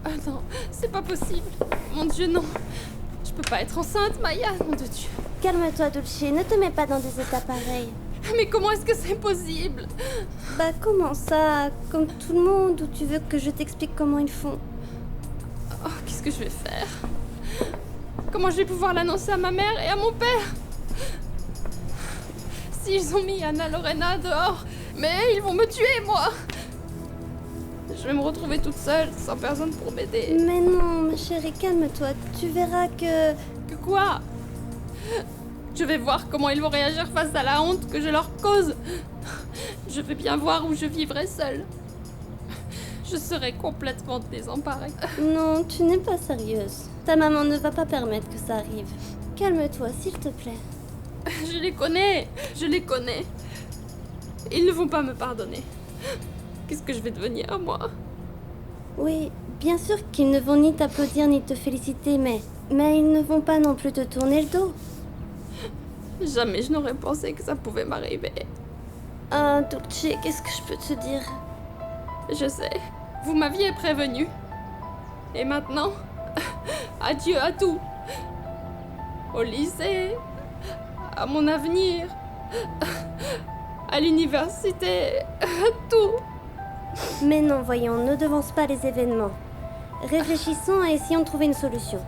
Ah non, c'est pas possible. Mon Dieu, non. Je peux pas être enceinte, Maya, nom de Dieu. Calme-toi, Dulce, ne te mets pas dans des états pareils. Mais comment est-ce que c'est possible? Bah comment ça? Comme tout le monde, ou tu veux que je t'explique comment ils font? Oh, qu'est-ce que je vais faire? Comment je vais pouvoir l'annoncer à ma mère et à mon père? S'ils ont mis Anna Lorena dehors, mais ils vont me tuer, moi! Je vais me retrouver toute seule, sans personne pour m'aider. Mais non, ma chérie, calme-toi. Tu verras que... Que quoi? Je vais voir comment ils vont réagir face à la honte que je leur cause. Je vais bien voir où je vivrai seule. Je serai complètement désemparée. Non, tu n'es pas sérieuse. Ta maman ne va pas permettre que ça arrive. Calme-toi, s'il te plaît. Je les connais. Ils ne vont pas me pardonner. Qu'est-ce que je vais devenir, moi? Oui, bien sûr qu'ils ne vont ni t'applaudir ni te féliciter, mais ils ne vont pas non plus te tourner le dos. Jamais je n'aurais pensé que ça pouvait m'arriver. Ah, Dulce, qu'est-ce que je peux te dire? Je sais, vous m'aviez prévenu. Et maintenant, adieu à tout. Au lycée, à mon avenir, à l'université, à tout. Mais non, voyons, ne devance pas les événements. Réfléchissons et essayons de trouver une solution.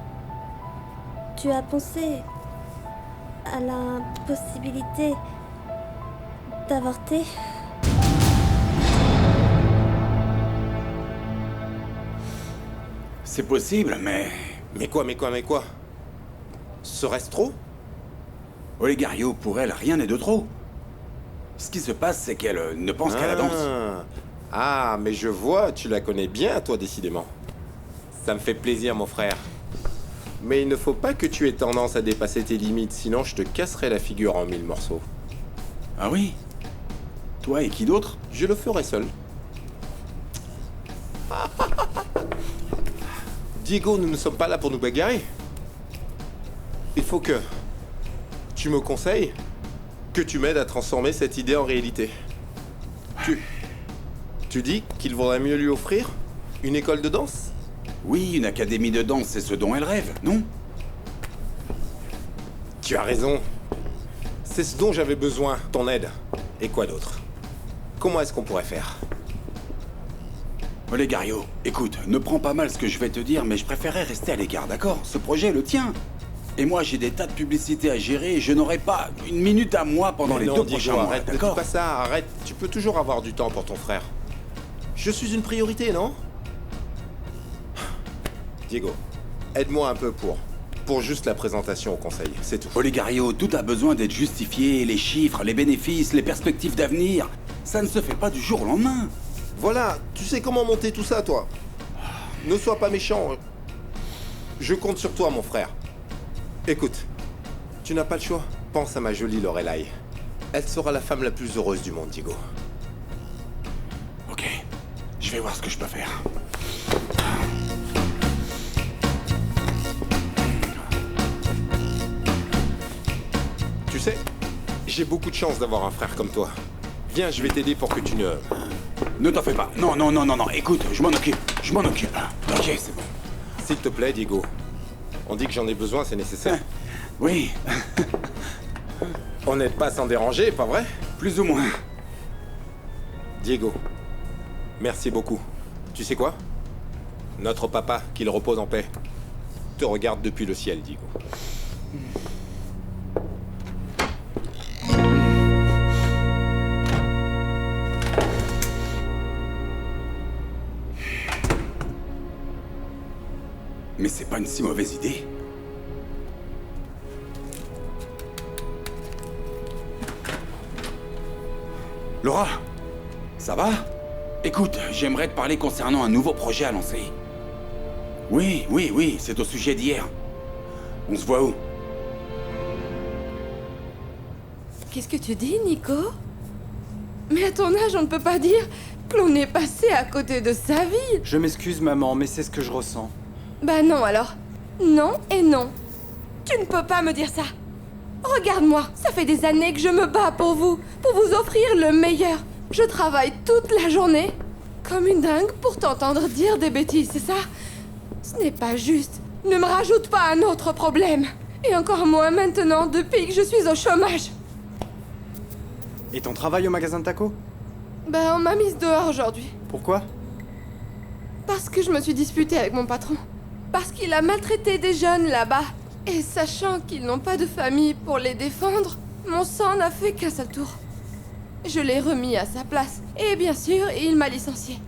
Tu as pensé à la possibilité d'avorter? C'est possible, mais... Mais quoi? Serait-ce trop? Olegario, pour elle, rien n'est de trop. Ce qui se passe, c'est qu'elle ne pense qu'à la danse. Ah, mais je vois, tu la connais bien, toi, décidément. Ça me fait plaisir, mon frère. Mais il ne faut pas que tu aies tendance à dépasser tes limites, sinon je te casserai la figure en 1000 morceaux. Ah oui? Toi et qui d'autre? Je le ferai seul. Diego, nous ne sommes pas là pour nous bagarrer. Il faut que tu me conseilles, que tu m'aides à transformer cette idée en réalité. Tu dis qu'il vaudrait mieux lui offrir une école de danse? Oui, une académie de danse, c'est ce dont elle rêve, non? Tu as raison. C'est ce dont j'avais besoin, ton aide. Et quoi d'autre? Comment est-ce qu'on pourrait faire? Olegario, écoute, ne prends pas mal ce que je vais te dire, mais je préférerais rester à l'écart, d'accord? Ce projet est le tien. Et moi, j'ai des tas de publicités à gérer et je n'aurai pas une minute à moi pendant les 2 prochains mois, arrête, d'accord? Ne dis pas ça, arrête. Tu peux toujours avoir du temps pour ton frère. Je suis une priorité, non? Diego, aide-moi un peu pour juste la présentation au conseil, c'est tout. Olegario, tout a besoin d'être justifié, les chiffres, les bénéfices, les perspectives d'avenir. Ça ne se fait pas du jour au lendemain. Voilà, tu sais comment monter tout ça, toi. Ne sois pas méchant. Je compte sur toi, mon frère. Écoute, tu n'as pas le choix. Pense à ma jolie Lorelai. Elle sera la femme la plus heureuse du monde, Diego. Ok, je vais voir ce que je peux faire. Tu sais, j'ai beaucoup de chance d'avoir un frère comme toi. Viens, je vais t'aider pour que tu ne... Ne t'en fais pas. Non, écoute, je m'en occupe. Ok, c'est bon. S'il te plaît, Diego. On dit que j'en ai besoin, c'est nécessaire. Oui, On n'aide pas sans déranger, pas vrai? plus ou moins. Diego, merci beaucoup. Tu sais quoi? Notre papa, qu'il repose en paix, te regarde depuis le ciel, Diego. Mais c'est pas une si mauvaise idée. Laura, ça va? Écoute, j'aimerais te parler concernant un nouveau projet à lancer. Oui, c'est au sujet d'hier. On se voit où? Qu'est-ce que tu dis, Nico? Mais à ton âge, on ne peut pas dire que l'on est passé à côté de sa vie. Je m'excuse, maman, mais c'est ce que je ressens. Bah non alors. Non et non. Tu ne peux pas me dire ça. Regarde-moi, ça fait des années que je me bats pour vous offrir le meilleur. Je travaille toute la journée, comme une dingue, pour t'entendre dire des bêtises, c'est ça? Ce n'est pas juste. Ne me rajoute pas un autre problème. Et encore moins maintenant, depuis que je suis au chômage. Et ton travail au magasin de tacos? Ben, on m'a mise dehors aujourd'hui. Pourquoi? Parce que je me suis disputée avec mon patron. Parce qu'il a maltraité des jeunes là-bas. Et sachant qu'ils n'ont pas de famille pour les défendre, mon sang n'a fait qu'un seul tour. Je l'ai remis à sa place. Et bien sûr, il m'a licencié.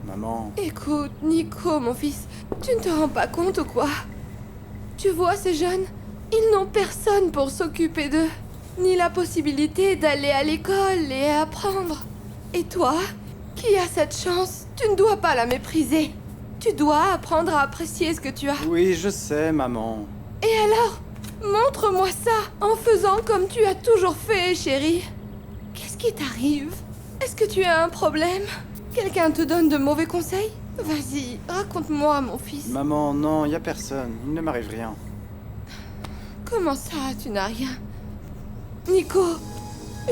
Maman... Écoute, Nico, mon fils, tu ne te rends pas compte ou quoi? Tu vois ces jeunes? Ils n'ont personne pour s'occuper d'eux. Ni la possibilité d'aller à l'école et apprendre. Et toi, qui as cette chance, tu ne dois pas la mépriser. Tu dois apprendre à apprécier ce que tu as. Oui, je sais, maman. Et alors, montre-moi ça en faisant comme tu as toujours fait, chérie. Qu'est-ce qui t'arrive? Est-ce que tu as un problème? Quelqu'un te donne de mauvais conseils? Vas-y, raconte-moi, mon fils. Maman, non, y a personne. Il ne m'arrive rien. Comment ça, tu n'as rien? Nico,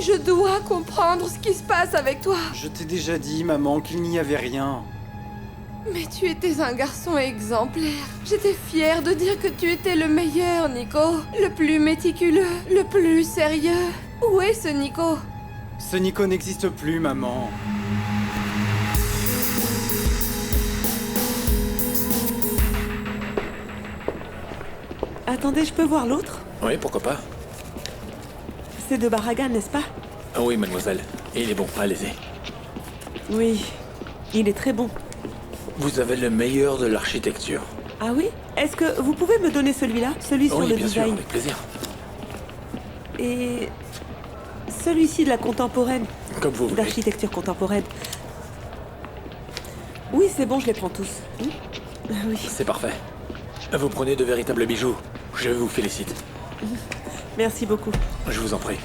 je dois comprendre ce qui se passe avec toi. Je t'ai déjà dit, maman, qu'il n'y avait rien. Mais tu étais un garçon exemplaire. J'étais fière de dire que tu étais le meilleur, Nico. Le plus méticuleux, le plus sérieux. Où est ce Nico? Ce Nico n'existe plus, maman. Attendez, je peux voir l'autre? Oui, pourquoi pas. C'est de Barragan, n'est-ce pas? Ah oui, mademoiselle. Et il est bon, allez-y. Oui, il est très bon. Vous avez le meilleur de l'architecture. Ah oui? Est-ce que vous pouvez me donner celui-là? Celui sur Oui, le bien sûr, design. avec plaisir. Et celui-ci de la contemporaine. Comme vous voulez. D'architecture contemporaine. Oui, c'est bon, je les prends tous. Oui. C'est parfait. Vous prenez de véritables bijoux. Je vous félicite. Merci beaucoup. Je vous en prie.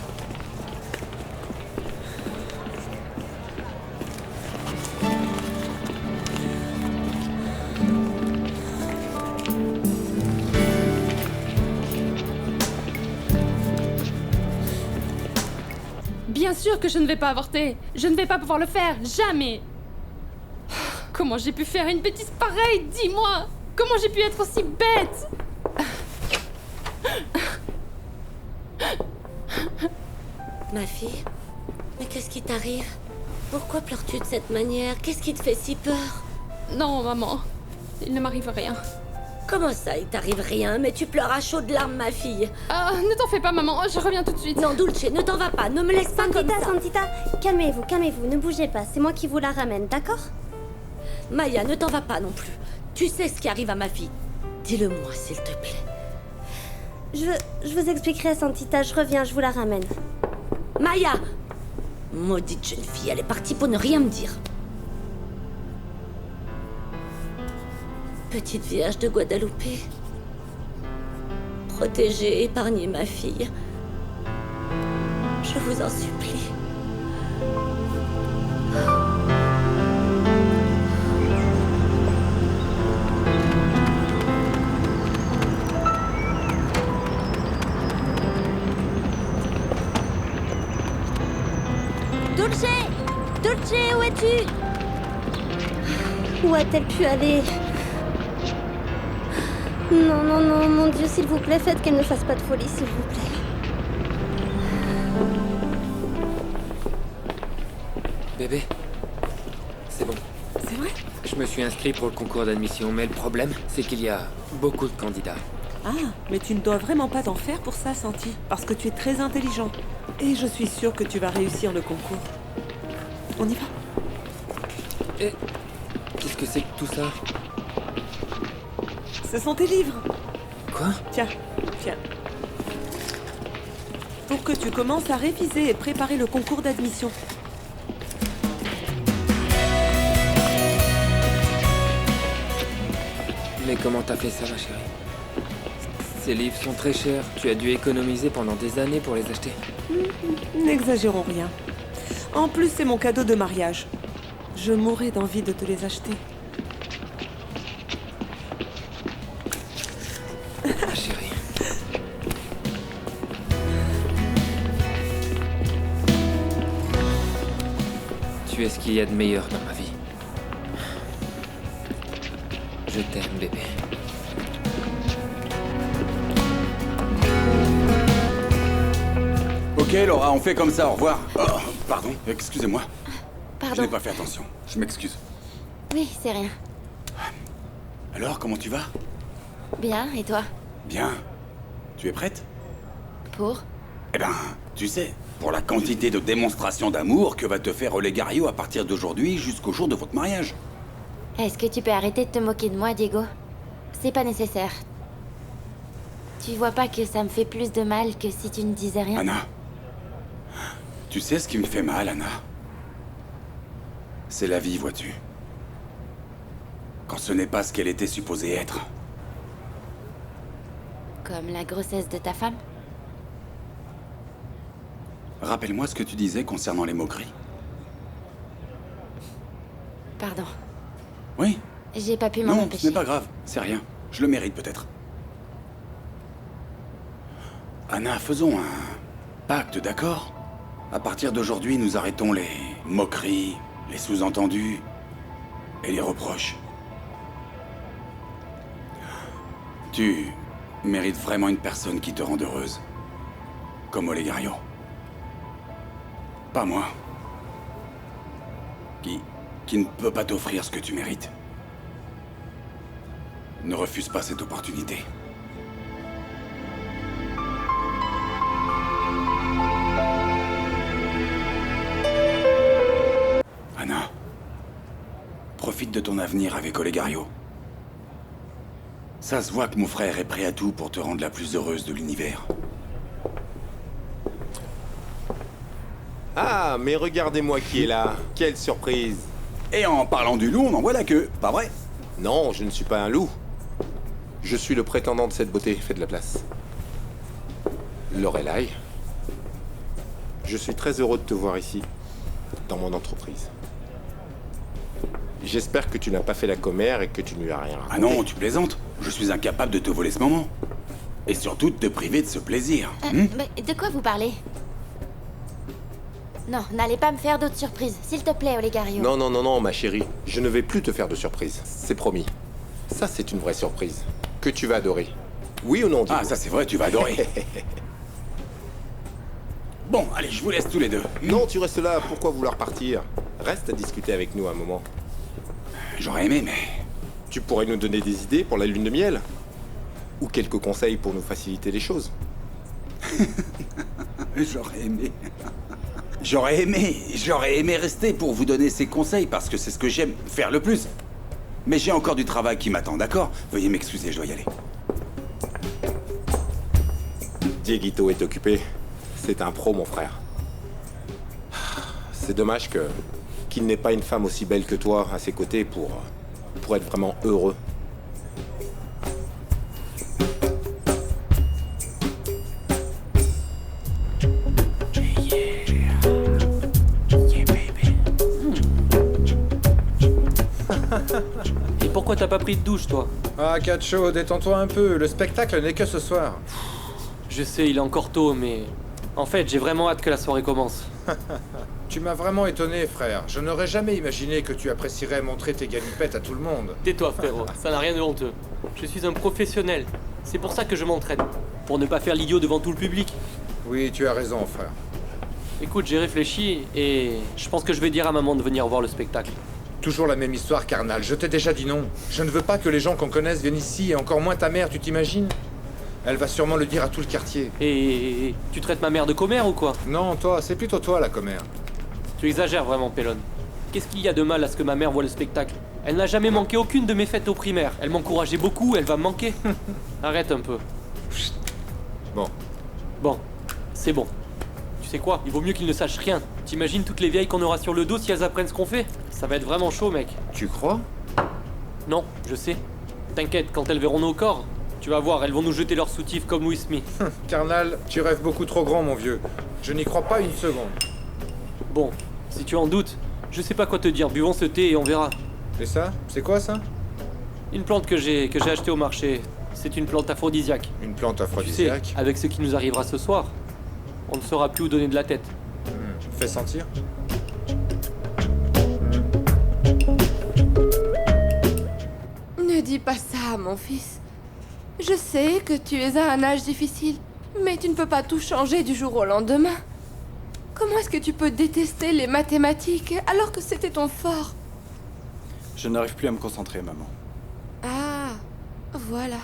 Bien sûr que je ne vais pas avorter. Je ne vais pas pouvoir le faire, jamais. Comment j'ai pu faire une bêtise pareille? Dis-moi. Comment j'ai pu être aussi bête? Ma fille, mais qu'est-ce qui t'arrive? Pourquoi pleures-tu de cette manière? Qu'est-ce qui te fait si peur? Non, maman. Il ne m'arrive rien. Comment ça, il t'arrive rien? Mais tu pleures à chaudes larmes, ma fille. Ah, ne t'en fais pas, maman. Je reviens tout de suite. Non, Dulce, ne t'en va pas. Ne me laisse pas comme ça. Santita, calmez-vous, calmez-vous. Ne bougez pas. C'est moi qui vous la ramène, d'accord? Maya, ne t'en va pas non plus. Tu sais ce qui arrive à ma fille. Dis-le-moi, s'il te plaît. Je vous expliquerai, Santita. Je reviens, je vous la ramène. Maya! Maudite jeune fille, elle est partie pour ne rien me dire. Petite Vierge de Guadalupe, protégez, épargnez ma fille. Je vous en supplie. Dulce! Dulce, où es-tu? Où a-t-elle pu aller? Non, non, non, mon Dieu, s'il vous plaît, faites qu'elle ne fasse pas de folie, s'il vous plaît. Bébé, c'est bon. C'est vrai? Je me suis inscrit pour le concours d'admission, mais le problème, c'est qu'il y a beaucoup de candidats. Ah, mais tu ne dois vraiment pas t'en faire pour ça, Santi. Parce que tu es très intelligent. Et je suis sûre que tu vas réussir le concours. On y va? Et qu'est-ce que c'est que tout ça? Ce sont tes livres. Quoi? Tiens, tiens. Pour que tu commences à réviser et préparer le concours d'admission. Mais comment t'as fait ça, ma chérie? Ces livres sont très chers. Tu as dû économiser pendant des années pour les acheter. N'exagérons rien. En plus, c'est mon cadeau de mariage. Je mourrais d'envie de te les acheter. Ma chérie. Tu es ce qu'il y a de meilleur dans ma vie. Je t'aime, bébé. Ok, Laura, on fait comme ça, au revoir. Oh, pardon, excusez-moi. Je Pardon. n'ai pas fait attention. Je m'excuse. Oui, c'est rien. Alors, comment tu vas? Bien, et toi? Bien. Tu es prête? Pour? Eh ben, tu sais, pour la quantité de démonstrations d'amour que va te faire Olegario à partir d'aujourd'hui jusqu'au jour de votre mariage. Est-ce que tu peux arrêter de te moquer de moi, Diego? C'est pas nécessaire. Tu vois pas que ça me fait plus de mal que si tu ne disais rien? Anna. Tu sais ce qui me fait mal, Anna? C'est la vie, vois-tu. Quand ce n'est pas ce qu'elle était supposée être. Comme la grossesse de ta femme? Rappelle-moi ce que tu disais concernant les moqueries. Pardon. Oui? J'ai pas pu m'en Non, empêcher. ce n'est pas grave. C'est rien. Je le mérite peut-être. Anna, faisons un pacte, d'accord? À partir d'aujourd'hui, nous arrêtons les moqueries, les sous-entendus et les reproches. Tu mérites vraiment une personne qui te rende heureuse. Comme Olegario. Pas moi. Qui ne peut pas t'offrir ce que tu mérites. Ne refuse pas cette opportunité. Anna, profite de ton avenir avec Olegario. Ça se voit que mon frère est prêt à tout pour te rendre la plus heureuse de l'univers. Ah, mais regardez-moi qui est là. Quelle surprise. Et en parlant du loup, on en voit la queue, pas vrai? Non, je ne suis pas un loup. Je suis le prétendant de cette beauté. Fais de la place. Lorelai, je suis très heureux de te voir ici, dans mon entreprise. J'espère que tu n'as pas fait la commère et que tu ne lui as rien raconté. Ah non, tu plaisantes. Je suis incapable de te voler ce moment. Et surtout de te priver de ce plaisir. Mais de quoi vous parlez? Non, n'allez pas me faire d'autres surprises. S'il te plaît, Olegario. Non, non, non, non, ma chérie. Je ne vais plus te faire de surprise. C'est promis. Ça, c'est une vraie surprise. Que tu vas adorer. Oui ou non, Diego? Ah, ça c'est vrai, tu vas adorer. Bon, allez, je vous laisse tous les deux. Non, tu restes là. Pourquoi vouloir partir? Reste à discuter avec nous un moment. J'aurais aimé, mais... Tu pourrais nous donner des idées pour la lune de miel? Ou quelques conseils pour nous faciliter les choses? J'aurais aimé... J'aurais aimé rester pour vous donner ces conseils parce que c'est ce que j'aime faire le plus. Mais j'ai encore du travail qui m'attend, d'accord? Veuillez m'excuser, je dois y aller. Dieguito est occupé. C'est un pro, mon frère. C'est dommage qu'il n'ait pas une femme aussi belle que toi à ses côtés pour être vraiment heureux. Et pourquoi t'as pas pris de douche, toi? Ah, Cacho, détends-toi un peu. Le spectacle n'est que ce soir. Je sais, il est encore tôt, mais... En fait, j'ai vraiment hâte que la soirée commence. Tu m'as vraiment étonné, frère. Je n'aurais jamais imaginé que tu apprécierais montrer tes galipettes à tout le monde. Tais-toi, frérot. Ça n'a rien de honteux. Je suis un professionnel. C'est pour ça que je m'entraîne. Pour ne pas faire l'idiot devant tout le public. Oui, tu as raison, frère. Écoute, j'ai réfléchi et je pense que je vais dire à maman de venir voir le spectacle. Toujours la même histoire, carnal. Je t'ai déjà dit non. Je ne veux pas que les gens qu'on connaisse viennent ici, et encore moins ta mère, tu t'imagines? Elle va sûrement le dire à tout le quartier. Et tu traites ma mère de commère ou quoi? Non, toi, c'est plutôt toi la commère. Tu exagères vraiment, Pélone. Qu'est-ce qu'il y a de mal à ce que ma mère voit le spectacle? Elle n'a jamais manqué aucune de mes fêtes au primaire. Elle m'encourageait beaucoup, elle va me manquer. Arrête un peu. Bon, c'est bon. Tu sais quoi? Il vaut mieux qu'ils ne sachent rien. T'imagines toutes les vieilles qu'on aura sur le dos si elles apprennent ce qu'on fait? Ça va être vraiment chaud, mec. Tu crois? Non, je sais. T'inquiète, quand elles verront nos corps, tu vas voir, elles vont nous jeter leurs soutifs comme Will Smith. Carnal, tu rêves beaucoup trop grand, mon vieux. Je n'y crois pas une seconde. Bon, si tu en doutes, je sais pas quoi te dire. Buvons ce thé et on verra. Et ça? C'est quoi, ça? Une plante que j'ai achetée au marché. C'est une plante aphrodisiaque. Une plante Tu sais, aphrodisiaque? avec ce qui nous arrivera ce soir, on ne saura plus où donner de la tête. Fais sentir. Ne dis dis pas ça, mon fils. Je sais que tu es à un âge difficile, mais tu ne peux pas tout changer du jour au lendemain. Comment est-ce que tu peux détester les mathématiques alors que c'était ton fort? Je n'arrive plus à me concentrer, maman. Ah, voilà.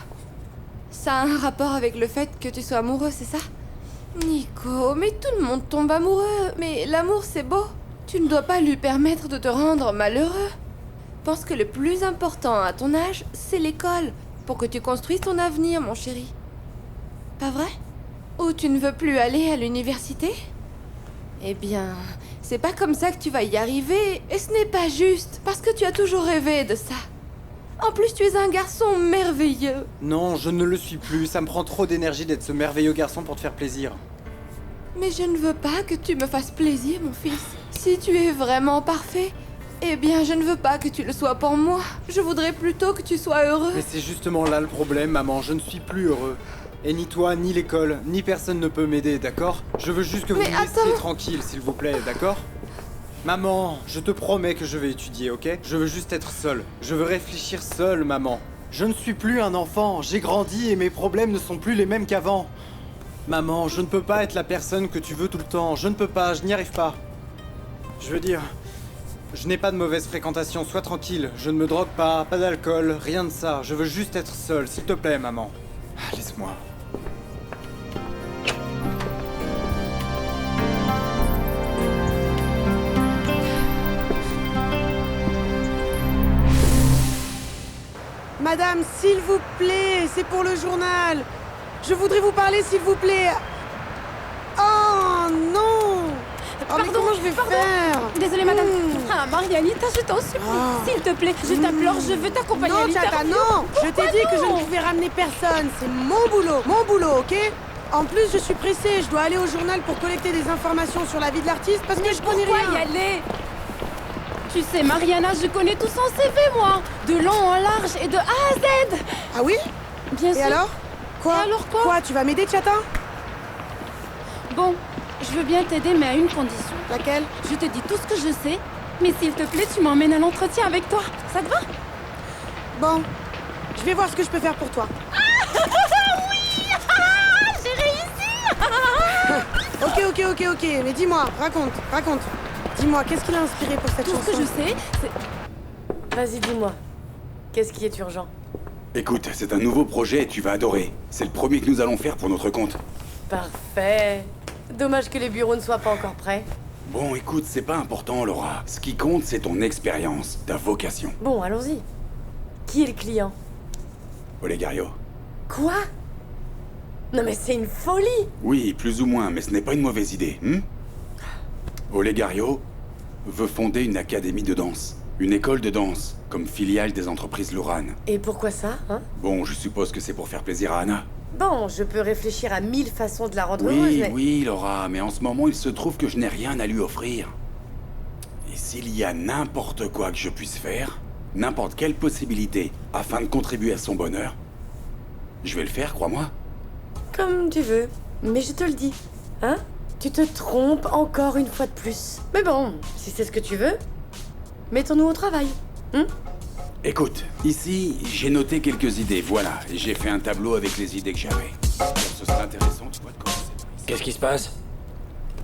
Ça a un rapport avec le fait que tu sois amoureux, c'est ça? Nico, mais tout le monde tombe amoureux. Mais l'amour, c'est beau. Tu ne dois pas lui permettre de te rendre malheureux. Pense que le plus important à ton âge, c'est l'école, pour que tu construises ton avenir, mon chéri. Pas vrai? Ou tu ne veux plus aller à l'université? Eh bien, c'est pas comme ça que tu vas y arriver, et ce n'est pas juste, parce que tu as toujours rêvé de ça. En plus, tu es un garçon merveilleux. Non, je ne le suis plus. Ça me prend trop d'énergie d'être ce merveilleux garçon pour te faire plaisir. Mais je ne veux pas que tu me fasses plaisir, mon fils. Si tu es vraiment parfait, eh bien, je ne veux pas que tu le sois pour moi. Je voudrais plutôt que tu sois heureux. Mais c'est justement là le problème, maman. Je ne suis plus heureux. Et ni toi, ni l'école, ni personne ne peut m'aider, d'accord? Je veux juste que vous me laissiez tranquille, s'il vous plaît, d'accord? Maman, je te promets que je vais étudier, ok? Je veux juste être seul. Je veux réfléchir seul, maman. Je ne suis plus un enfant. J'ai grandi et mes problèmes ne sont plus les mêmes qu'avant. Maman, je ne peux pas être la personne que tu veux tout le temps. Je ne peux pas, je n'y arrive pas. Je veux dire, je n'ai pas de mauvaise fréquentation, sois tranquille. Je ne me drogue pas, pas d'alcool, rien de ça. Je veux juste être seul, s'il te plaît, maman. Laisse-moi. Madame, s'il vous plaît, c'est pour le journal. Je voudrais vous parler, s'il vous plaît. Oh non! Pardon, mais comment je vais faire? Désolée, madame. Ah, Marianita, je t'en supplie. S'il te plaît, je t'implore, je veux t'accompagner à Non, l'interview. Chata, non! Je t'ai dit que je ne pouvais ramener personne. C'est mon boulot, ok? En plus, je suis pressée. Je dois aller au journal pour collecter des informations sur la vie de l'artiste parce que je connais rien. Pourquoi y aller? Tu sais, Mariana, je connais tout son CV, moi. De long en large et de A à Z. Ah oui? Bien sûr. Et alors? Quoi? Et alors quoi? Quoi? Tu vas m'aider, Chata? Bon, je veux bien t'aider, mais à une condition. Laquelle? Je te dis tout ce que je sais, mais s'il te plaît, tu m'emmènes à l'entretien avec toi. Ça te va? Bon, je vais voir ce que je peux faire pour toi. Oui! J'ai réussi! Ok, mais dis-moi, raconte. Dis-moi, qu'est-ce qui l'a inspiré pour cette chanson? Tout ce que je sais, c'est... Vas-y, dis-moi. Qu'est-ce qui est urgent? Écoute, c'est un nouveau projet et tu vas adorer. C'est le premier que nous allons faire pour notre compte. Parfait. Dommage que les bureaux ne soient pas encore prêts. Bon, écoute, c'est pas important, Laura. Ce qui compte, c'est ton expérience, ta vocation. Bon, allons-y. Qui est le client? Olegario. Quoi? Non mais c'est une folie! Oui, plus ou moins, mais ce n'est pas une mauvaise idée, Olegario veut fonder une académie de danse. Une école de danse, comme filiale des entreprises Loran. Et pourquoi ça, hein? Bon, je suppose que c'est pour faire plaisir à Anna. Bon, je peux réfléchir à 1000 façons de la rendre heureuse, mais... Oui, Laura, mais en ce moment, il se trouve que je n'ai rien à lui offrir. Et s'il y a n'importe quoi que je puisse faire, n'importe quelle possibilité, afin de contribuer à son bonheur, je vais le faire, crois-moi. Comme tu veux, mais je te le dis, hein? Tu te trompes encore une fois de plus. Mais bon, si c'est ce que tu veux, mettons-nous au travail, Écoute, ici, j'ai noté quelques idées, voilà, et j'ai fait un tableau avec les idées que j'avais. Ce serait intéressant, tu vois, de commencer. Qu'est-ce qui se passe?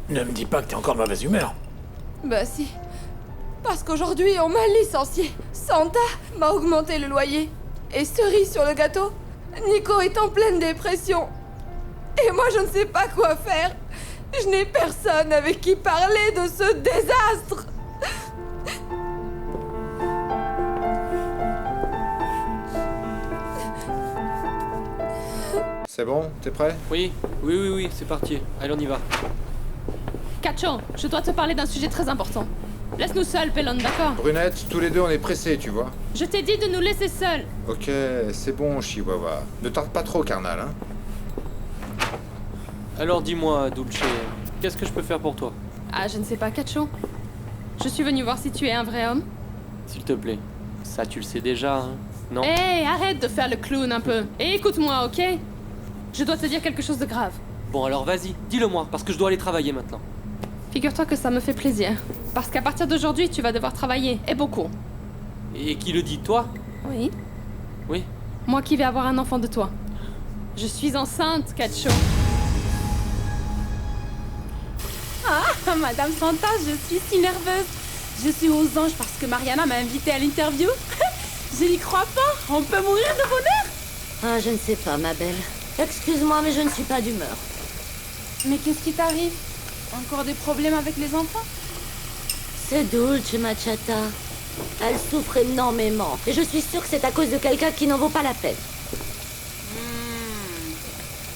Ne me dis pas que t'es encore de mauvaise humeur. Bah si. Parce qu'aujourd'hui, on m'a licencié. Santa m'a augmenté le loyer. Et cerise sur le gâteau, Nico est en pleine dépression. Et moi, je ne sais pas quoi faire. Je n'ai personne avec qui parler de ce désastre. C'est bon? T'es prêt? Oui, c'est parti. Allez, on y va. Cacho, je dois te parler d'un sujet très important. Laisse-nous seuls, Pelon, d'accord? Brunette, tous les deux on est pressés, tu vois. Je t'ai dit de nous laisser seuls. Ok, c'est bon, Chihuahua. Ne tarde pas trop, carnal, hein. Alors dis-moi, Dulce, qu'est-ce que je peux faire pour toi? Ah, je ne sais pas, Cacho. Je suis venue voir si tu es un vrai homme. S'il te plaît. Ça, tu le sais déjà, hein? Non? Hé, arrête de faire le clown un peu. Et écoute-moi, ok? Je dois te dire quelque chose de grave. Bon, alors vas-y, dis-le-moi, parce que je dois aller travailler maintenant. Figure-toi que ça me fait plaisir. Parce qu'à partir d'aujourd'hui, tu vas devoir travailler. Et beaucoup. Et qui le dit, toi? Oui. Oui? Moi qui vais avoir un enfant de toi. Je suis enceinte, Cacho. Ah, Madame Santa, je suis si nerveuse. Je suis aux anges parce que Mariana m'a invitée à l'interview. Je n'y crois pas. On peut mourir de bonheur. Ah, je ne sais pas, ma belle. Excuse-moi, mais je ne suis pas d'humeur. Mais qu'est-ce qui t'arrive? Encore des problèmes avec les enfants? C'est Dulce, ma chata. Elle souffre énormément. Et je suis sûre que c'est à cause de quelqu'un qui n'en vaut pas la peine.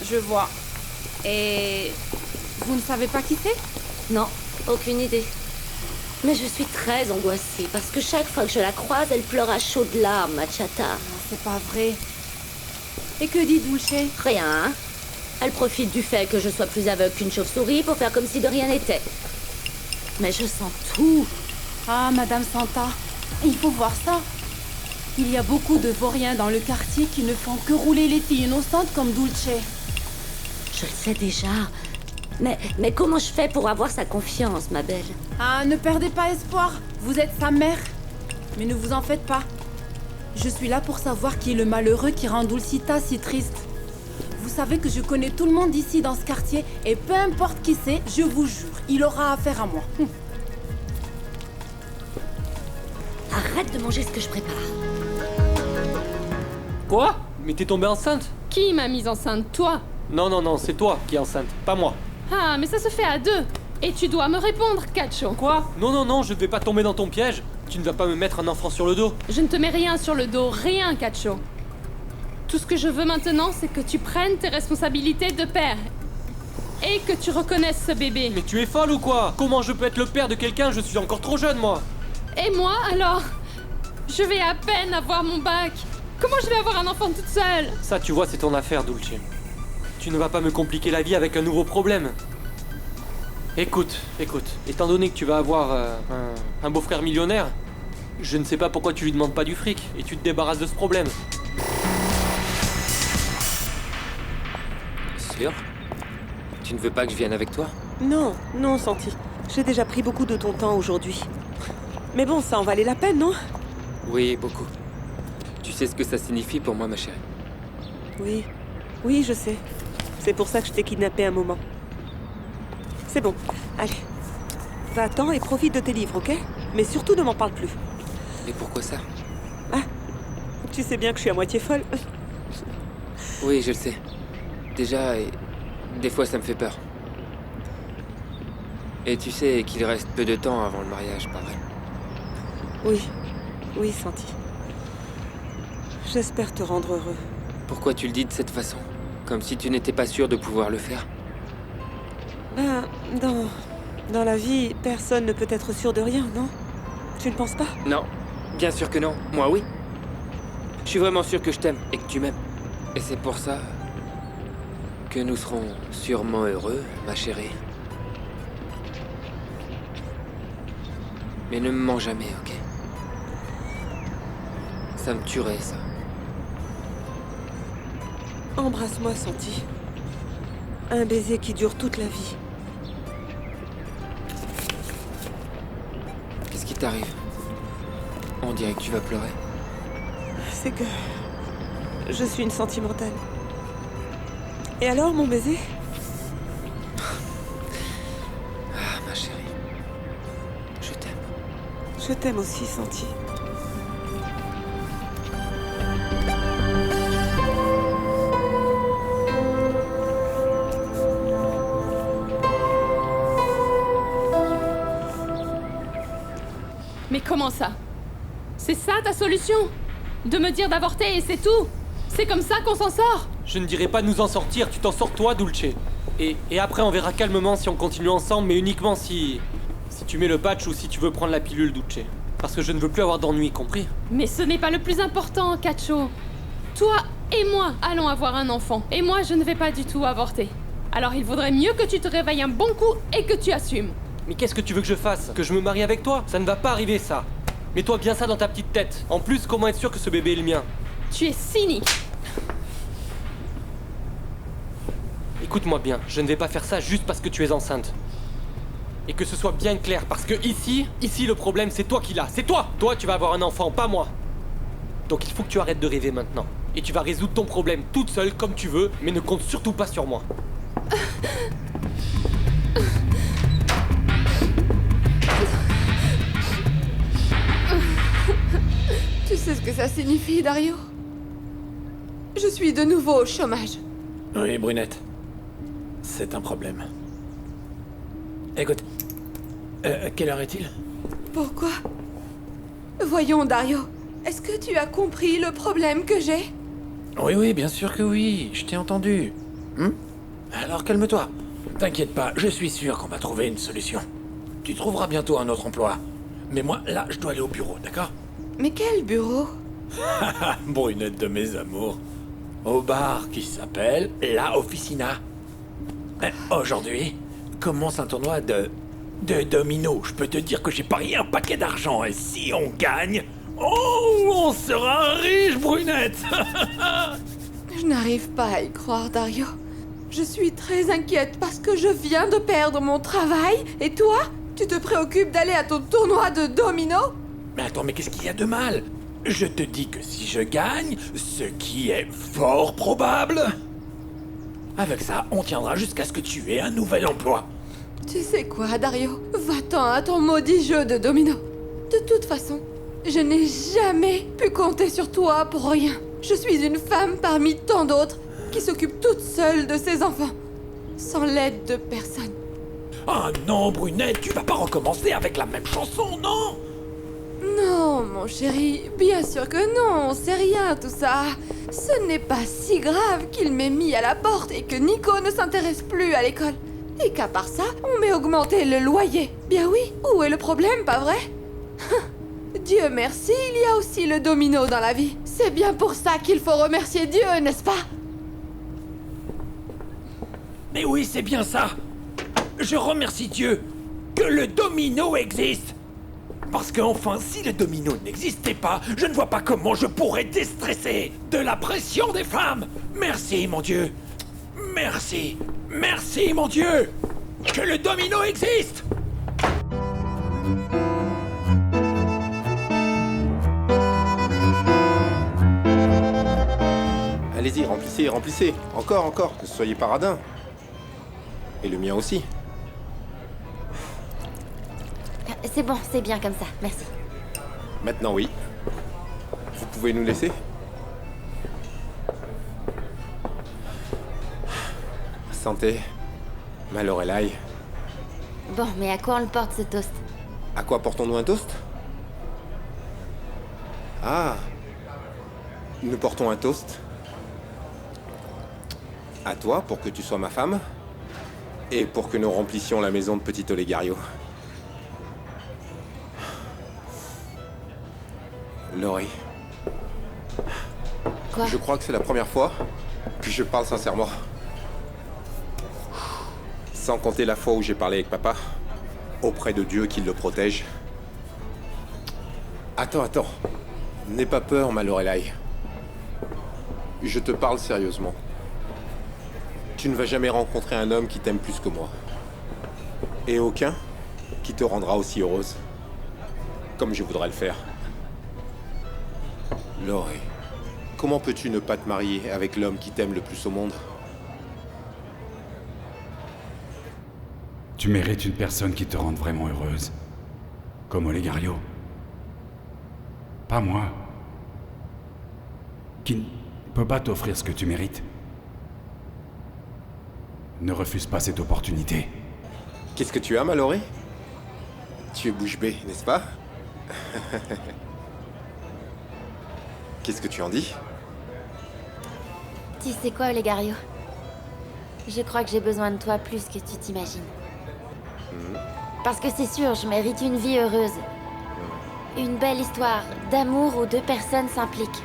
Je vois. Et vous ne savez pas qui c'est? Non, aucune idée. Mais je suis très angoissée parce que chaque fois que je la croise, elle pleure à chaudes larmes, ma chata. Non, c'est pas vrai. Et que dit Dulce? Rien. Elle profite du fait que je sois plus aveugle qu'une chauve-souris pour faire comme si de rien n'était. Mais je sens tout. Ah, Madame Santa, il faut voir ça. Il y a beaucoup de vauriens dans le quartier qui ne font que rouler les filles innocentes comme Dulce. Je le sais déjà. Mais comment je fais pour avoir sa confiance, ma belle? Ah, ne perdez pas espoir. Vous êtes sa mère. Mais ne vous en faites pas. Je suis là pour savoir qui est le malheureux qui rend Dulcita si triste. Vous savez que je connais tout le monde ici dans ce quartier et peu importe qui c'est, je vous jure, il aura affaire à moi. Arrête de manger ce que je prépare. Quoi? Mais t'es tombée enceinte? Qui m'a mise enceinte? Toi? Non, c'est toi qui es enceinte, pas moi. Ah, mais ça se fait à deux. Et tu dois me répondre, Cacho. Quoi? Non, je ne vais pas tomber dans ton piège. Tu ne vas pas me mettre un enfant sur le dos. Je ne te mets rien sur le dos, rien, Cacho. Tout ce que je veux maintenant, c'est que tu prennes tes responsabilités de père. Et que tu reconnaisses ce bébé. Mais tu es folle ou quoi? Comment je peux être le père de quelqu'un? Je suis encore trop jeune, moi. Et moi, alors? Je vais à peine avoir mon bac. Comment je vais avoir un enfant toute seule? Ça, tu vois, c'est ton affaire, Dulce. Tu ne vas pas me compliquer la vie avec un nouveau problème. Écoute, étant donné que tu vas avoir un beau-frère millionnaire, je ne sais pas pourquoi tu lui demandes pas du fric et tu te débarrasses de ce problème. Sûr? Tu ne veux pas que je vienne avec toi? Non, Santi. J'ai déjà pris beaucoup de ton temps aujourd'hui. Mais bon, ça en valait la peine, non? Oui, beaucoup. Tu sais ce que ça signifie pour moi, ma chérie? Oui, je sais. C'est pour ça que je t'ai kidnappé un moment. C'est bon, allez. Va-t'en et profite de tes livres, ok? Mais surtout ne m'en parle plus. Et pourquoi ça? Ah, tu sais bien que je suis à moitié folle. Oui, je le sais. Déjà, des fois ça me fait peur. Et tu sais qu'il reste peu de temps avant le mariage, pas vrai? Oui, Santi. J'espère te rendre heureux. Pourquoi tu le dis de cette façon? Comme si tu n'étais pas sûr de pouvoir le faire? Ben, dans la vie, personne ne peut être sûr de rien, non? Tu ne penses pas? Non, bien sûr que non. Moi, oui. Je suis vraiment sûr que je t'aime et que tu m'aimes. Et c'est pour ça que nous serons sûrement heureux, ma chérie. Mais ne me mens jamais, ok? Ça me tuerait, ça. Embrasse-moi, Santi. Un baiser qui dure toute la vie. Qu'est-ce qui t'arrive? On dirait que tu vas pleurer. C'est que... je suis une sentimentale. Et alors, mon baiser? Ah, ma chérie. Je t'aime. Je t'aime aussi, Santi. Mais comment ça? C'est ça ta solution? De me dire d'avorter et c'est tout? C'est comme ça qu'on s'en sort? Je ne dirais pas de nous en sortir, tu t'en sors toi, Dulce. Et après on verra calmement si on continue ensemble, mais uniquement si tu mets le patch ou si tu veux prendre la pilule, Dulce. Parce que je ne veux plus avoir d'ennui, compris? Mais ce n'est pas le plus important, Cacho. Toi et moi allons avoir un enfant. Et moi, je ne vais pas du tout avorter. Alors il vaudrait mieux que tu te réveilles un bon coup et que tu assumes. Mais qu'est-ce que tu veux que je fasse? Que je me marie avec toi? Ça ne va pas arriver, ça. Mets-toi bien ça dans ta petite tête. En plus, comment être sûr que ce bébé est le mien? Tu es cynique. Écoute-moi bien, je ne vais pas faire ça juste parce que tu es enceinte. Et que ce soit bien clair, parce que ici le problème, c'est toi qui l'as. C'est toi! Toi, tu vas avoir un enfant, pas moi. Donc il faut que tu arrêtes de rêver maintenant. Et tu vas résoudre ton problème toute seule comme tu veux, mais ne compte surtout pas sur moi. Tu sais ce que ça signifie, Dario? Je suis de nouveau au chômage. Oui, Brunette. C'est un problème. Écoute, quelle heure est-il? Pourquoi? Voyons, Dario. Est-ce que tu as compris le problème que j'ai? Oui, bien sûr que oui. Je t'ai entendu. Alors calme-toi. T'inquiète pas, je suis sûr qu'on va trouver une solution. Tu trouveras bientôt un autre emploi. Mais moi, là, je dois aller au bureau, d'accord? Mais quel bureau? Brunette de mes amours. Au bar qui s'appelle La Officina. Aujourd'hui, commence un tournoi de domino. Je peux te dire que j'ai parié un paquet d'argent. Et si on gagne, on sera riche, Brunette. Je n'arrive pas à y croire, Dario. Je suis très inquiète parce que je viens de perdre mon travail. Et toi, tu te préoccupes d'aller à ton tournoi de domino? Mais attends, mais qu'est-ce qu'il y a de mal? Je te dis que si je gagne, ce qui est fort probable, avec ça, on tiendra jusqu'à ce que tu aies un nouvel emploi. Tu sais quoi, Dario? Va-t'en à ton maudit jeu de domino. De toute façon, je n'ai jamais pu compter sur toi pour rien. Je suis une femme parmi tant d'autres qui s'occupe toute seule de ses enfants, sans l'aide de personne. Ah non, Brunette, tu vas pas recommencer avec la même chanson, non? Non, mon chéri, bien sûr que non, c'est rien tout ça. Ce n'est pas si grave qu'il m'ait mis à la porte et que Nico ne s'intéresse plus à l'école. Et qu'à part ça, on m'ait augmenté le loyer. Bien oui, où est le problème, pas vrai? Dieu merci, il y a aussi le domino dans la vie. C'est bien pour ça qu'il faut remercier Dieu, n'est-ce pas? Mais oui, c'est bien ça. Je remercie Dieu que le domino existe. Parce qu'enfin, si le domino n'existait pas, je ne vois pas comment je pourrais déstresser de la pression des femmes. Merci, mon Dieu. Merci. Merci, mon Dieu. Que le domino existe. Allez-y, remplissez. Encore. Ne soyez pas radins. Et le mien aussi. C'est bon, c'est bien comme ça, merci. Maintenant, oui. Vous pouvez nous laisser? Santé, ma Lorelai. Bon, mais à quoi on le porte, ce toast? À quoi portons-nous un toast? Ah, nous portons un toast à toi pour que tu sois ma femme et pour que nous remplissions la maison de petit Olegario. Laurie. Quoi? Je crois que c'est la première fois que je parle sincèrement. Sans compter la fois où j'ai parlé avec papa, auprès de Dieu qui le protège. Attends. N'aie pas peur, ma Lorelai. Je te parle sérieusement. Tu ne vas jamais rencontrer un homme qui t'aime plus que moi. Et aucun qui te rendra aussi heureuse. Comme je voudrais le faire. Laurie, comment peux-tu ne pas te marier avec l'homme qui t'aime le plus au monde? Tu mérites une personne qui te rende vraiment heureuse. Comme Olegario. Pas moi. Qui ne peut pas t'offrir ce que tu mérites. Ne refuse pas cette opportunité. Qu'est-ce que tu as, ma Laurie? Tu es bouche bée, n'est-ce pas? Qu'est-ce que tu en dis? Tu sais quoi, Olegario? Je crois que j'ai besoin de toi plus que tu t'imagines. Parce que c'est sûr, je mérite une vie heureuse. Une belle histoire d'amour où deux personnes s'impliquent.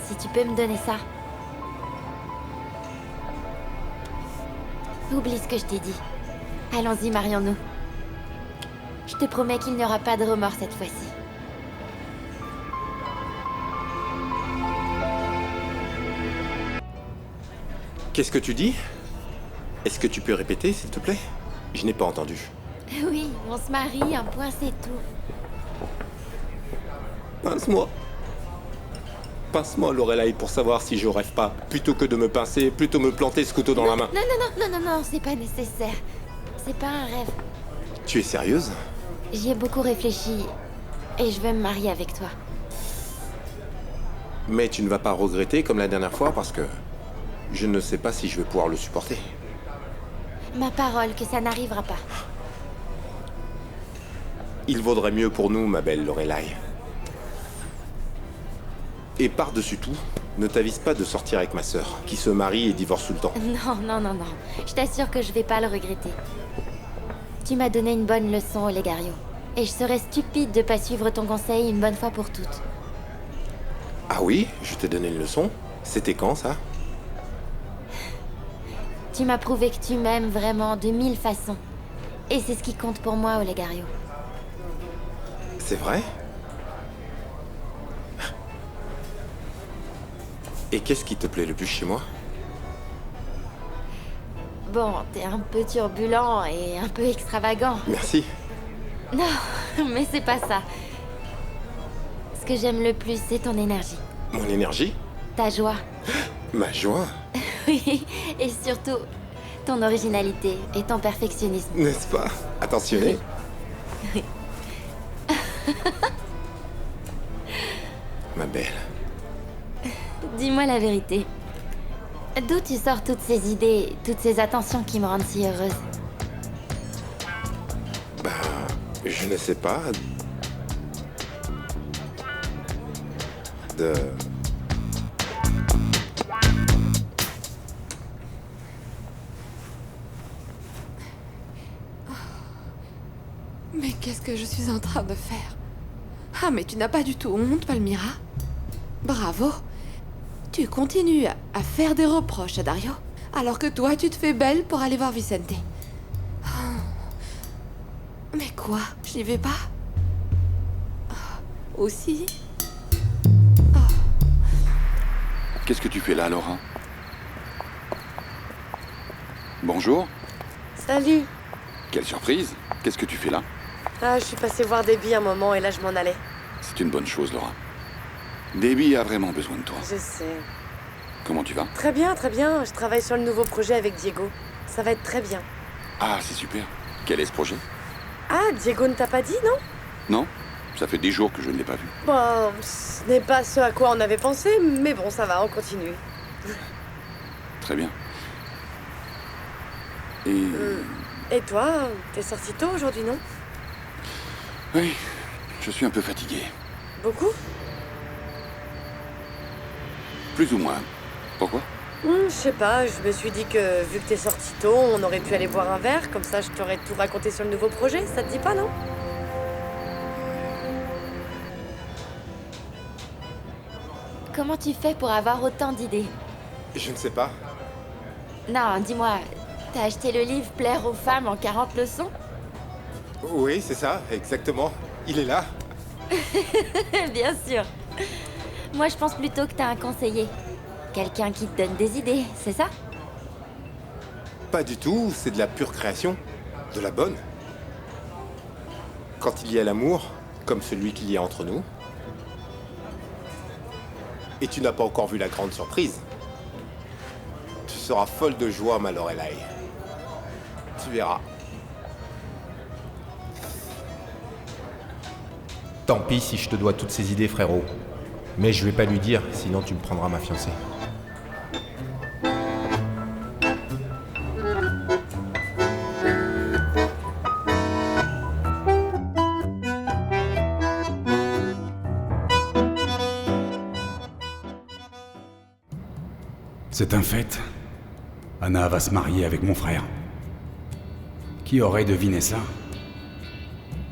Si tu peux me donner ça. Oublie ce que je t'ai dit. Allons-y, marions-nous. Je te promets qu'il n'y aura pas de remords cette fois-ci. Qu'est-ce que tu dis? Est-ce que tu peux répéter, s'il te plaît? Je n'ai pas entendu. Oui, on se marie, un point c'est tout. Pince-moi. Pince-moi l'oreille pour savoir si je rêve pas. Plutôt que de me pincer, plutôt me planter ce couteau dans la main. Non, c'est pas nécessaire. C'est pas un rêve. Tu es sérieuse? J'y ai beaucoup réfléchi et je veux me marier avec toi. Mais tu ne vas pas regretter comme la dernière fois parce que je ne sais pas si je vais pouvoir le supporter. Ma parole que ça n'arrivera pas. Il vaudrait mieux pour nous, ma belle Lorelai. Et par-dessus tout, ne t'avise pas de sortir avec ma sœur, qui se marie et divorce tout le temps. Non. Je t'assure que je vais pas le regretter. Tu m'as donné une bonne leçon, Olegario. Et je serais stupide de pas suivre ton conseil une bonne fois pour toutes. Ah oui? Je t'ai donné une leçon? C'était quand, ça? Tu m'as prouvé que tu m'aimes vraiment de 1000 façons. Et c'est ce qui compte pour moi, Olegario. C'est vrai? Et qu'est-ce qui te plaît le plus chez moi? Bon, t'es un peu turbulent et un peu extravagant. Merci. Non, mais c'est pas ça. Ce que j'aime le plus, c'est ton énergie. Mon énergie? Ta joie. Ma joie? Oui, et surtout, ton originalité et ton perfectionnisme. N'est-ce pas? Attentionné. Oui. Ma belle. Dis-moi la vérité. D'où tu sors toutes ces idées, toutes ces attentions qui me rendent si heureuse? Bah, je ne sais pas. Mais qu'est-ce que je suis en train de faire? Ah, mais tu n'as pas du tout honte, Palmyra? Bravo. Tu continues à faire des reproches à Dario, alors que toi, tu te fais belle pour aller voir Vicente. Oh. Mais quoi? Je n'y vais pas? Oh. Aussi? Oh. Qu'est-ce que tu fais là, Laura? Bonjour. Salut. Quelle surprise. Qu'est-ce que tu fais là? Ah, je suis passée voir Debbie un moment et là je m'en allais. C'est une bonne chose, Laura. Debbie a vraiment besoin de toi. Je sais. Comment tu vas? Très bien, très bien. Je travaille sur le nouveau projet avec Diego. Ça va être très bien. Ah, c'est super. Quel est ce projet? Ah, Diego ne t'a pas dit, non? Non, ça fait des jours que je ne l'ai pas vu. Bon, ce n'est pas ce à quoi on avait pensé, mais bon, ça va, on continue. Très bien. Et... Et toi, t'es sorti tôt aujourd'hui, non? Oui, je suis un peu fatigué. Beaucoup? Plus ou moins. Pourquoi? Je sais pas, je me suis dit que vu que t'es sorti tôt, on aurait pu aller boire un verre, comme ça je t'aurais tout raconté sur le nouveau projet, ça te dit pas, non? Comment tu fais pour avoir autant d'idées? Je ne sais pas. Non, dis-moi, t'as acheté le livre Plaire aux femmes en 40 leçons? Oui, c'est ça, exactement. Il est là. Bien sûr. Moi, je pense plutôt que t'as un conseiller. Quelqu'un qui te donne des idées, c'est ça? Pas du tout, c'est de la pure création. De la bonne. Quand il y a l'amour, comme celui qu'il y a entre nous. Et tu n'as pas encore vu la grande surprise. Tu seras folle de joie, ma Lorelai. Tu verras. Tant pis si je te dois toutes ces idées, frérot. Mais je vais pas lui dire, sinon tu me prendras ma fiancée. C'est un fait. Anna va se marier avec mon frère. Qui aurait deviné ça?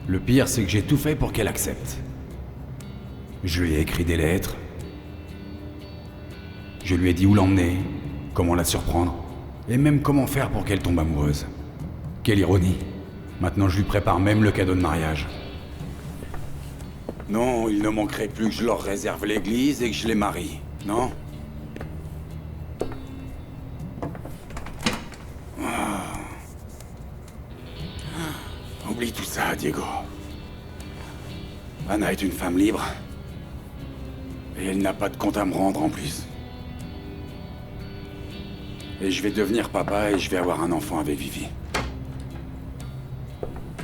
Le pire, c'est que j'ai tout fait pour qu'elle accepte. Je lui ai écrit des lettres. Je lui ai dit où l'emmener, comment la surprendre, et même comment faire pour qu'elle tombe amoureuse. Quelle ironie. Maintenant, je lui prépare même le cadeau de mariage. Non, il ne manquerait plus que je leur réserve l'église et que je les marie, non? Oublie tout ça, Diego. Anna est une femme libre. Et elle n'a pas de compte à me rendre en plus. Et je vais devenir papa et je vais avoir un enfant avec Vivi.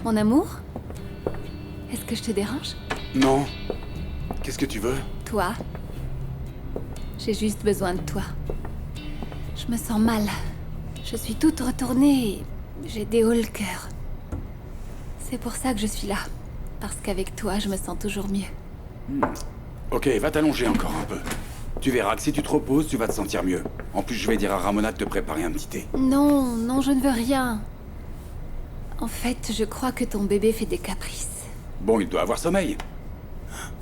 Mon amour? Est-ce que je te dérange? Non. Qu'est-ce que tu veux? Toi. J'ai juste besoin de toi. Je me sens mal. Je suis toute retournée et j'ai des hauts le cœur. C'est pour ça que je suis là. Parce qu'avec toi, je me sens toujours mieux. Ok, va t'allonger encore un peu. Tu verras que si tu te reposes, tu vas te sentir mieux. En plus, je vais dire à Ramona de te préparer un petit thé. Non, non, je ne veux rien. En fait, je crois que ton bébé fait des caprices. Bon, il doit avoir sommeil.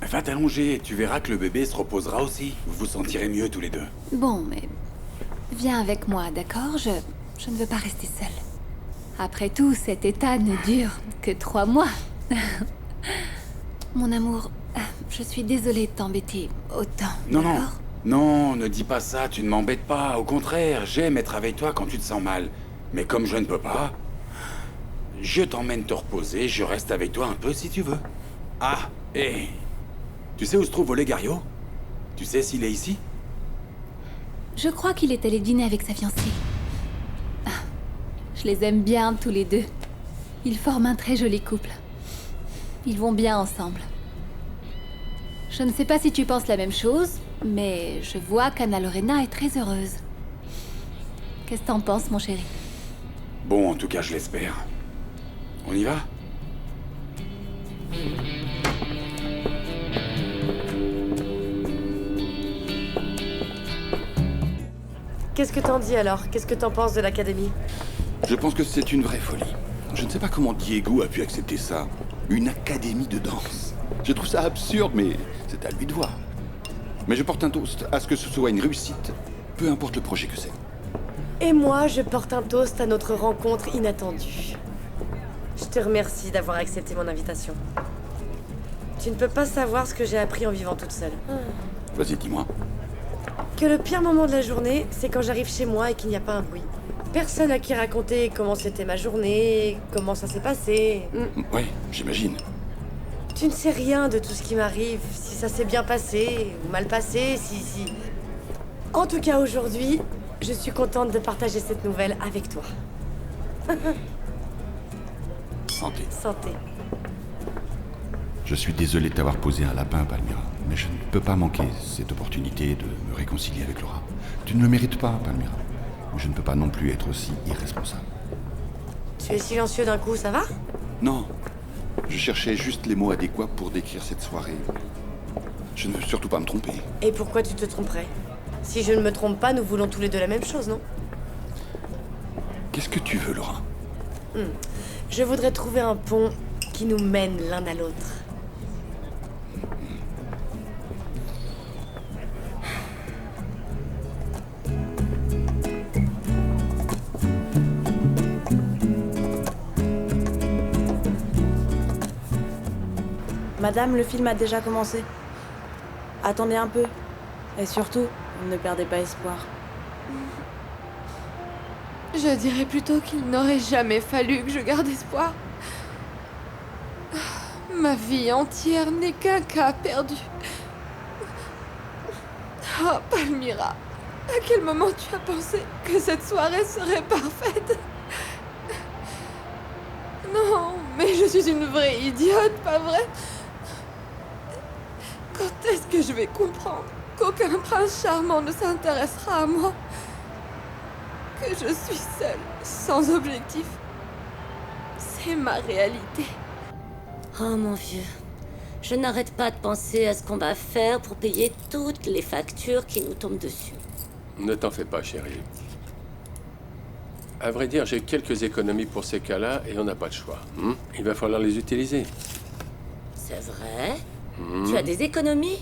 Va t'allonger, tu verras que le bébé se reposera aussi. Vous vous sentirez mieux tous les deux. Bon, mais viens avec moi, d'accord? Je ne veux pas rester seule. Après tout, cet état ne dure que 3 mois. Mon amour, je suis désolée de t'embêter autant. Non, non. Non, ne dis pas ça, tu ne m'embêtes pas. Au contraire, j'aime être avec toi quand tu te sens mal. Mais comme je ne peux pas, je t'emmène te reposer, je reste avec toi un peu si tu veux. Ah, et... Tu sais où se trouve Olegario? Tu sais s'il est ici? Je crois qu'il est allé dîner avec sa fiancée. Je les aime bien tous les deux. Ils forment un très joli couple. Ils vont bien ensemble. Je ne sais pas si tu penses la même chose, mais je vois qu'Anna Lorena est très heureuse. Qu'est-ce que t'en penses, mon chéri? Bon, en tout cas, je l'espère. On y va? Qu'est-ce que t'en dis alors? Qu'est-ce que t'en penses de l'académie? Je pense que c'est une vraie folie. Je ne sais pas comment Diego a pu accepter ça. Une académie de danse. Je trouve ça absurde, mais c'est à lui de voir. Mais je porte un toast à ce que ce soit une réussite, peu importe le projet que c'est. Et moi, je porte un toast à notre rencontre inattendue. Je te remercie d'avoir accepté mon invitation. Tu ne peux pas savoir ce que j'ai appris en vivant toute seule. Vas-y, dis-moi. Que le pire moment de la journée, c'est quand j'arrive chez moi et qu'il n'y a pas un bruit. Personne à qui raconter comment c'était ma journée, comment ça s'est passé. Ouais, j'imagine. Tu ne sais rien de tout ce qui m'arrive, si ça s'est bien passé ou mal passé, si... En tout cas, aujourd'hui, je suis contente de partager cette nouvelle avec toi. Santé. Santé. Je suis désolé de t'avoir posé un lapin, Palmyra, mais je ne peux pas manquer cette opportunité de me réconcilier avec Laura. Tu ne le mérites pas, Palmyra. Mais je ne peux pas non plus être aussi irresponsable. Tu es silencieux d'un coup, ça va? Non. Je cherchais juste les mots adéquats pour décrire cette soirée. Je ne veux surtout pas me tromper. Et pourquoi tu te tromperais? Si je ne me trompe pas, nous voulons tous les deux la même chose, non? Qu'est-ce que tu veux, Laura? Je voudrais trouver un pont qui nous mène l'un à l'autre. Madame, le film a déjà commencé. Attendez un peu. Et surtout, ne perdez pas espoir. Je dirais plutôt qu'il n'aurait jamais fallu que je garde espoir. Ma vie entière n'est qu'un cas perdu. Oh, Palmyra, à quel moment tu as pensé que cette soirée serait parfaite? Non, mais je suis une vraie idiote, pas vrai? Quand est-ce que je vais comprendre qu'aucun prince charmant ne s'intéressera à moi? Que je suis seule, sans objectif. C'est ma réalité. Oh mon vieux, je n'arrête pas de penser à ce qu'on va faire pour payer toutes les factures qui nous tombent dessus. Ne t'en fais pas, chérie. À vrai dire, j'ai quelques économies pour ces cas-là et on n'a pas de choix. Il va falloir les utiliser. C'est vrai? Tu as des économies?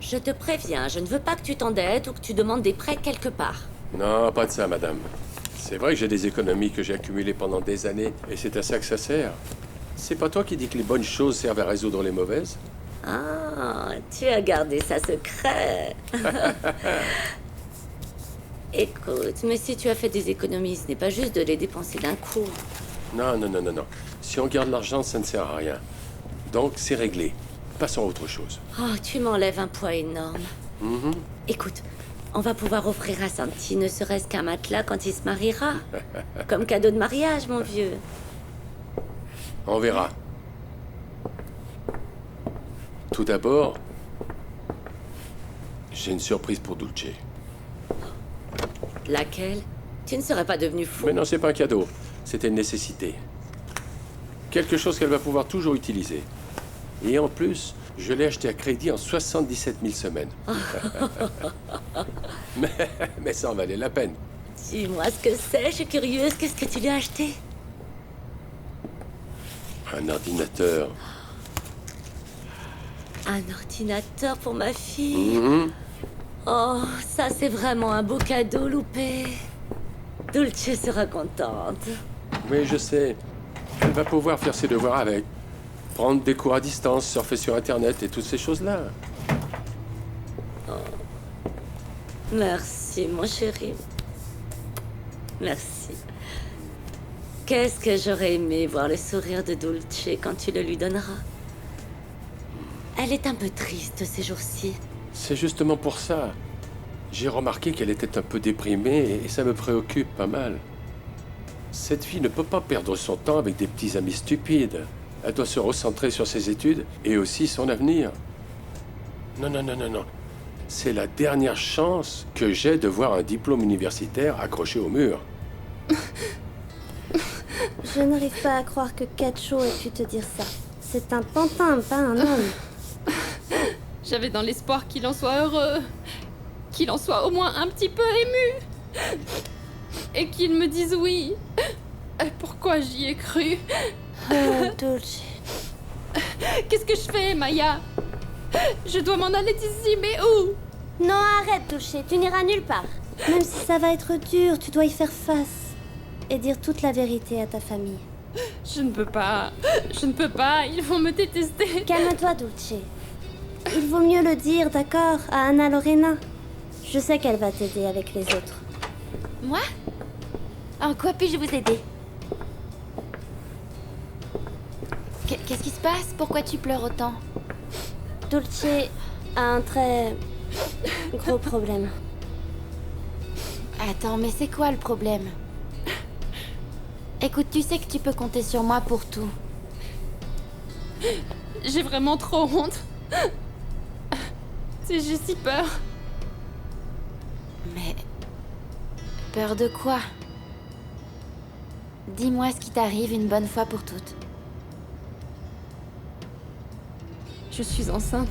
Je te préviens, je ne veux pas que tu t'endettes ou que tu demandes des prêts quelque part. Non, pas de ça, madame. C'est vrai que j'ai des économies que j'ai accumulées pendant des années, et c'est à ça que ça sert. C'est pas toi qui dis que les bonnes choses servent à résoudre les mauvaises? Ah, tu as gardé ça secret. Écoute, mais si tu as fait des économies, ce n'est pas juste de les dépenser d'un coup. Non. Si on garde l'argent, ça ne sert à rien. Donc, c'est réglé. Passons à autre chose. Oh, tu m'enlèves un poids énorme. Écoute, on va pouvoir offrir à Santi ne serait-ce qu'un matelas quand il se mariera. Comme cadeau de mariage, mon vieux. On verra. Tout d'abord, j'ai une surprise pour Dulce. Laquelle? Tu ne serais pas devenu fou. Mais non, c'est pas un cadeau. C'était une nécessité. Quelque chose qu'elle va pouvoir toujours utiliser. Et en plus, je l'ai acheté à crédit en 77 000 semaines. mais ça en valait la peine. Dis-moi ce que c'est, je suis curieuse. Qu'est-ce que tu lui as acheté? Un ordinateur. Un ordinateur pour ma fille. Oh, ça c'est vraiment un beau cadeau, Loupé. Dulce sera contente. Oui, je sais. Elle va pouvoir faire ses devoirs avec. Prendre des cours à distance, surfer sur Internet et toutes ces choses-là. Oh. Merci, mon chéri. Merci. Qu'est-ce que j'aurais aimé voir le sourire de Dulce quand tu le lui donneras. Elle est un peu triste ces jours-ci. C'est justement pour ça. J'ai remarqué qu'elle était un peu déprimée et ça me préoccupe pas mal. Cette fille ne peut pas perdre son temps avec des petits amis stupides. Elle doit se recentrer sur ses études et aussi son avenir. Non. C'est la dernière chance que j'ai de voir un diplôme universitaire accroché au mur. Je n'arrive pas à croire que Kacho ait pu te dire ça. C'est un pantin, pas un homme. J'avais dans l'espoir qu'il en soit heureux. Qu'il en soit au moins un petit peu ému. Et qu'il me dise oui. Pourquoi j'y ai cru? Dulce. Qu'est-ce que je fais, Maya? Je dois m'en aller d'ici, mais où? Non, arrête, Dulce, tu n'iras nulle part. Même si ça va être dur, tu dois y faire face. Et dire toute la vérité à ta famille. Je ne peux pas. Ils vont me détester. Calme-toi, Dulce. Il vaut mieux le dire, d'accord, à Anna Lorena. Je sais qu'elle va t'aider avec les autres. Moi? En quoi puis-je vous aider? Qu'est-ce qui se passe? Pourquoi tu pleures autant? Dulce a un très gros problème. Attends, mais c'est quoi le problème? Écoute, tu sais que tu peux compter sur moi pour tout. J'ai vraiment trop honte. J'ai si peur. Mais... peur de quoi? Dis-moi ce qui t'arrive une bonne fois pour toutes. Je suis enceinte.